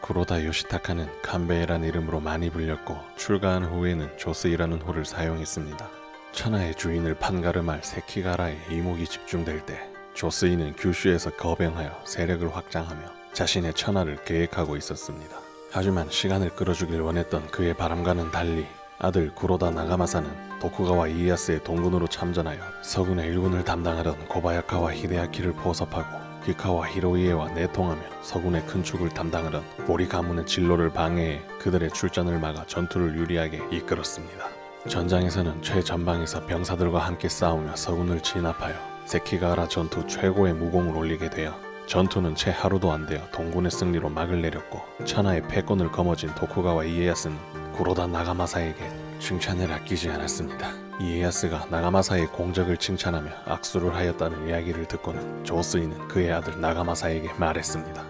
구로다 요시타카는 칸베이란 이름으로 많이 불렸고 출가한 후에는 조스이라는 호를 사용했습니다. 천하의 주인을 판가름할 세키가라의 이목이 집중될 때 조스이는 규슈에서 거병하여 세력을 확장하며 자신의 천하를 계획하고 있었습니다. 하지만 시간을 끌어주길 원했던 그의 바람과는 달리 아들 구로다 나가마사는 도쿠가와 이에야스의 동군으로 참전하여 서군의 일군을 담당하던 고바야카와 히데아키를 포섭하고 기카와 히로이에와 내통하며 서군의 큰 축을 담당하던 모리 가문의 진로를 방해해 그들의 출전을 막아 전투를 유리하게 이끌었습니다. 전장에서는 최전방에서 병사들과 함께 싸우며 서군을 진압하여 세키가하라 전투 최고의 무공을 올리게 되어 전투는 채 하루도 안 되어 동군의 승리로 막을 내렸고 천하의 패권을 거머쥔 도쿠가와 이에야스는 구로다 나가마사에게 칭찬을 아끼지 않았습니다. 이에야스가 나가마사의 공적을 칭찬하며 악수를 하였다는 이야기를 듣고는 조스이는 그의 아들 나가마사에게 말했습니다.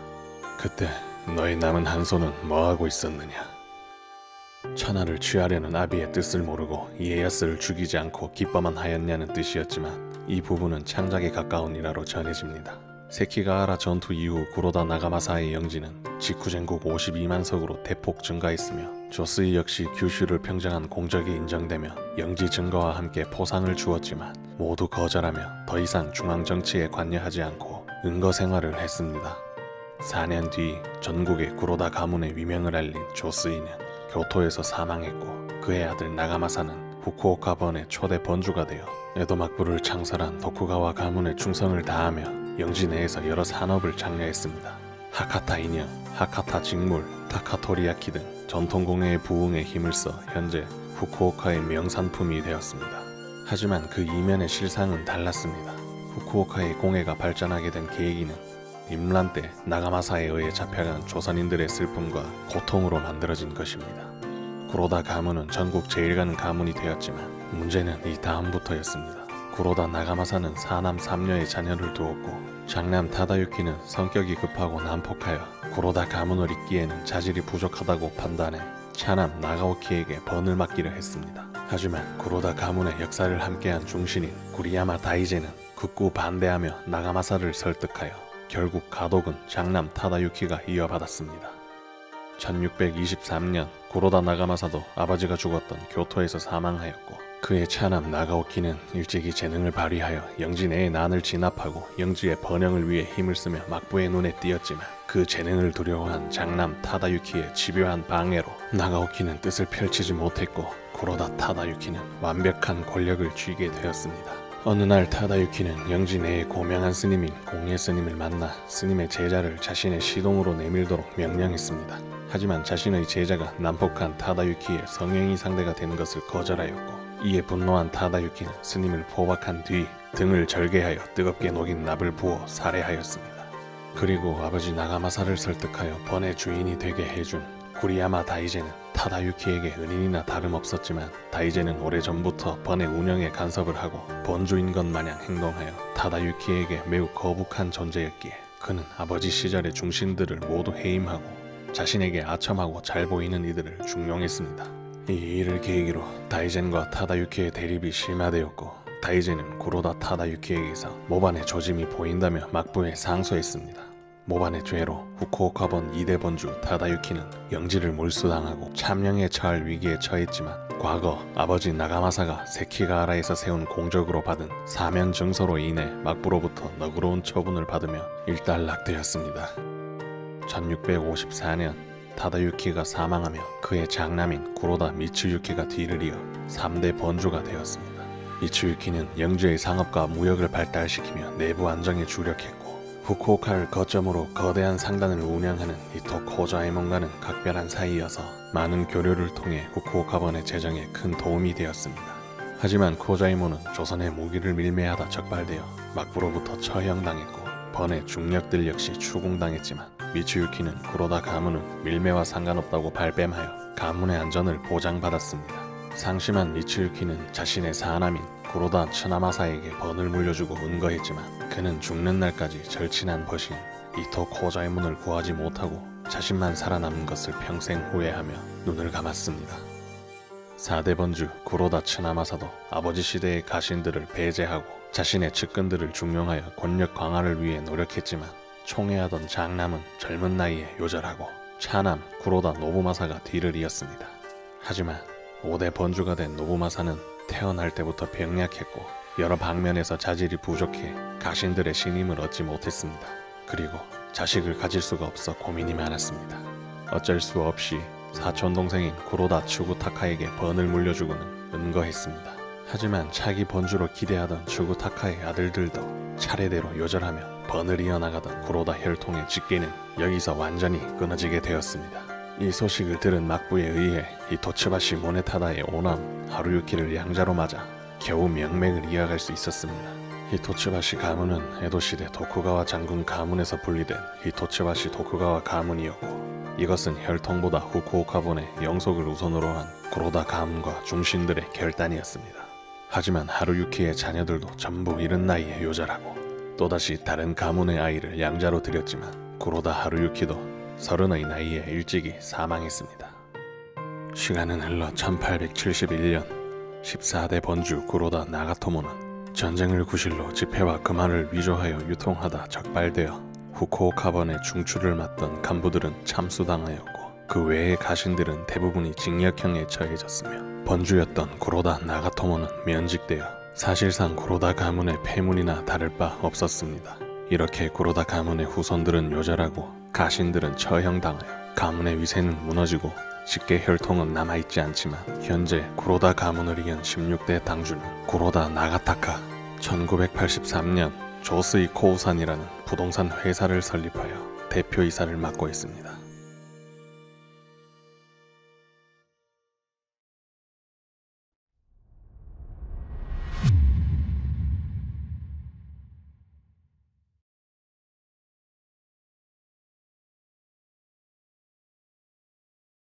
그때 너의 남은 한 손은 뭐하고 있었느냐? 천하를 취하려는 아비의 뜻을 모르고 이에야스를 죽이지 않고 기뻐만 하였냐는 뜻이었지만 이 부분은 창작에 가까운 일화로 전해집니다. 세키가하라 전투 이후 구로다 나가마사의 영지는 직후쟁국 52만 석으로 대폭 증가했으며 조스이 역시 규슈를 평정한 공적이 인정되며 영지 증가와 함께 포상을 주었지만 모두 거절하며 더 이상 중앙정치에 관여하지 않고 은거 생활을 했습니다. 4년 뒤 전국의 구로다 가문의 위명을 알린 조스이는 교토에서 사망했고 그의 아들 나가마사는 후쿠오카 번의 초대 번주가 되어 에도 막부를 창설한 도쿠가와 가문의 충성을 다하며 영지 내에서 여러 산업을 장려했습니다. 하카타 인형, 하카타 직물, 타카토리야키 등 전통공예의 부흥에 힘을 써 현재 후쿠오카의 명산품이 되었습니다. 하지만 그 이면의 실상은 달랐습니다. 후쿠오카의 공예가 발전하게 된 계기는 임란 때 나가마사에 의해 잡혀간 조선인들의 슬픔과 고통으로 만들어진 것입니다. 구로다 가문은 전국 제일 가는 가문이 되었지만 문제는 이 다음부터였습니다. 구로다 나가마사는 사남 3녀의 자녀를 두었고 장남 타다유키는 성격이 급하고 난폭하여 구로다 가문을 잇기에는 자질이 부족하다고 판단해 차남 나가오키에게 번을 맡기려 했습니다. 하지만 구로다 가문의 역사를 함께한 중신인 구리야마 다이제는 극구 반대하며 나가마사를 설득하여 결국 가독은 장남 타다유키가 이어받았습니다. 1623년 구로다 나가마사도 아버지가 죽었던 교토에서 사망하였고 그의 차남 나가오키는 일찍이 재능을 발휘하여 영지 내의 난을 진압하고 영지의 번영을 위해 힘을 쓰며 막부의 눈에 띄었지만 그 재능을 두려워한 장남 타다유키의 집요한 방해로 나가오키는 뜻을 펼치지 못했고 구로다 타다유키는 완벽한 권력을 쥐게 되었습니다. 어느 날 타다유키는 영지 내의 고명한 스님인 공예 스님을 만나 스님의 제자를 자신의 시동으로 내밀도록 명령했습니다. 하지만 자신의 제자가 난폭한 타다유키의 성행위 상대가 되는 것을 거절하였고 이에 분노한 타다유키는 스님을 포박한 뒤 등을 절개하여 뜨겁게 녹인 납을 부어 살해하였습니다. 그리고 아버지 나가마사를 설득하여 번의 주인이 되게 해준 구리야마 다이제는 타다유키에게 은인이나 다름없었지만 다이제는 오래전부터 번의 운영에 간섭을 하고 번주인 것 마냥 행동하여 타다유키에게 매우 거북한 존재였기에 그는 아버지 시절의 중신들을 모두 해임하고 자신에게 아첨하고 잘 보이는 이들을 중용했습니다. 이 일을 계기로 다이젠과 타다유키의 대립이 심화되었고 다이젠은 구로다 타다유키에게서 모반의 조짐이 보인다며 막부에 상소했습니다. 모반의 죄로 후쿠오카번 2대 번주 타다유키는 영지를 몰수당하고 참령에 처할 위기에 처했지만 과거 아버지 나가마사가 세키가하라에서 세운 공적으로 받은 사면 증서로 인해 막부로부터 너그러운 처분을 받으며 일단락되었습니다. 1654년 타다유키가 사망하며 그의 장남인 구로다 미츠유키가 뒤를 이어 3대 번주가 되었습니다. 미츠유키는 영지의 상업과 무역을 발달시키며 내부 안정에 주력했고 후쿠오카를 거점으로 거대한 상단을 운영하는 이토 코자에몬과는 각별한 사이여서 많은 교류를 통해 후쿠오카번의 재정에 큰 도움이 되었습니다. 하지만 코자에몬은 조선의 무기를 밀매하다 적발되어 막부로부터 처형당했고 번의 중력들 역시 추궁당했지만 미츠유키는 구로다 가문은 밀매와 상관없다고 발뺌하여 가문의 안전을 보장받았습니다. 상심한 미츠유키는 자신의 사남인 구로다 츠나마사에게 번을 물려주고 은거했지만 그는 죽는 날까지 절친한 벗인 이토 코자에몬을 구하지 못하고 자신만 살아남은 것을 평생 후회하며 눈을 감았습니다. 4대 번주 구로다 츠나마사도 아버지 시대의 가신들을 배제하고 자신의 측근들을 중용하여 권력 강화를 위해 노력했지만 총애하던 장남은 젊은 나이에 요절하고 차남 구로다 노부마사가 뒤를 이었습니다. 하지만 5대 번주가 된 노부마사는 태어날 때부터 병약했고 여러 방면에서 자질이 부족해 가신들의 신임을 얻지 못했습니다. 그리고 자식을 가질 수가 없어 고민이 많았습니다. 어쩔 수 없이 사촌 동생인 구로다 추구타카에게 번을 물려주고는 은거했습니다. 하지만 차기 번주로 기대하던 추구타카의 아들들도 차례대로 요절하며 번을 이어나가던 구로다 혈통의 직계는 여기서 완전히 끊어지게 되었습니다. 이 소식을 들은 막부에 의해 히토츠바시 모네타다의 오남 하루유키를 양자로 맞아 겨우 명맥을 이어갈 수 있었습니다. 히토츠바시 가문은 에도시대 도쿠가와 장군 가문에서 분리된 히토츠바시 도쿠가와 가문이었고 이것은 혈통보다 후쿠오카본의 영속을 우선으로 한 구로다 가문과 중신들의 결단이었습니다. 하지만 하루유키의 자녀들도 전부 이른 나이에 요절하고 또다시 다른 가문의 아이를 양자로 들였지만 구로다 하루유키도 30의 나이에 일찍이 사망했습니다. 시간은 흘러 1871년 14대 번주 구로다 나가토모는 전쟁을 구실로 지폐와 금화를 위조하여 유통하다 적발되어 후쿠오카본의 중추를 맡던 간부들은 참수당하였고 그 외의 가신들은 대부분이 징역형에 처해졌으며 번주였던 구로다 나가토모는 면직되어 사실상 구로다 가문의 폐문이나 다를 바 없었습니다. 이렇게 구로다 가문의 후손들은 요절하고 가신들은 처형당하여 가문의 위세는 무너지고 직계 혈통은 남아있지 않지만 현재 구로다 가문을 이은 16대 당주는 구로다 나가타카 1983년 조스이 코우산이라는 부동산 회사를 설립하여 대표이사를 맡고 있습니다.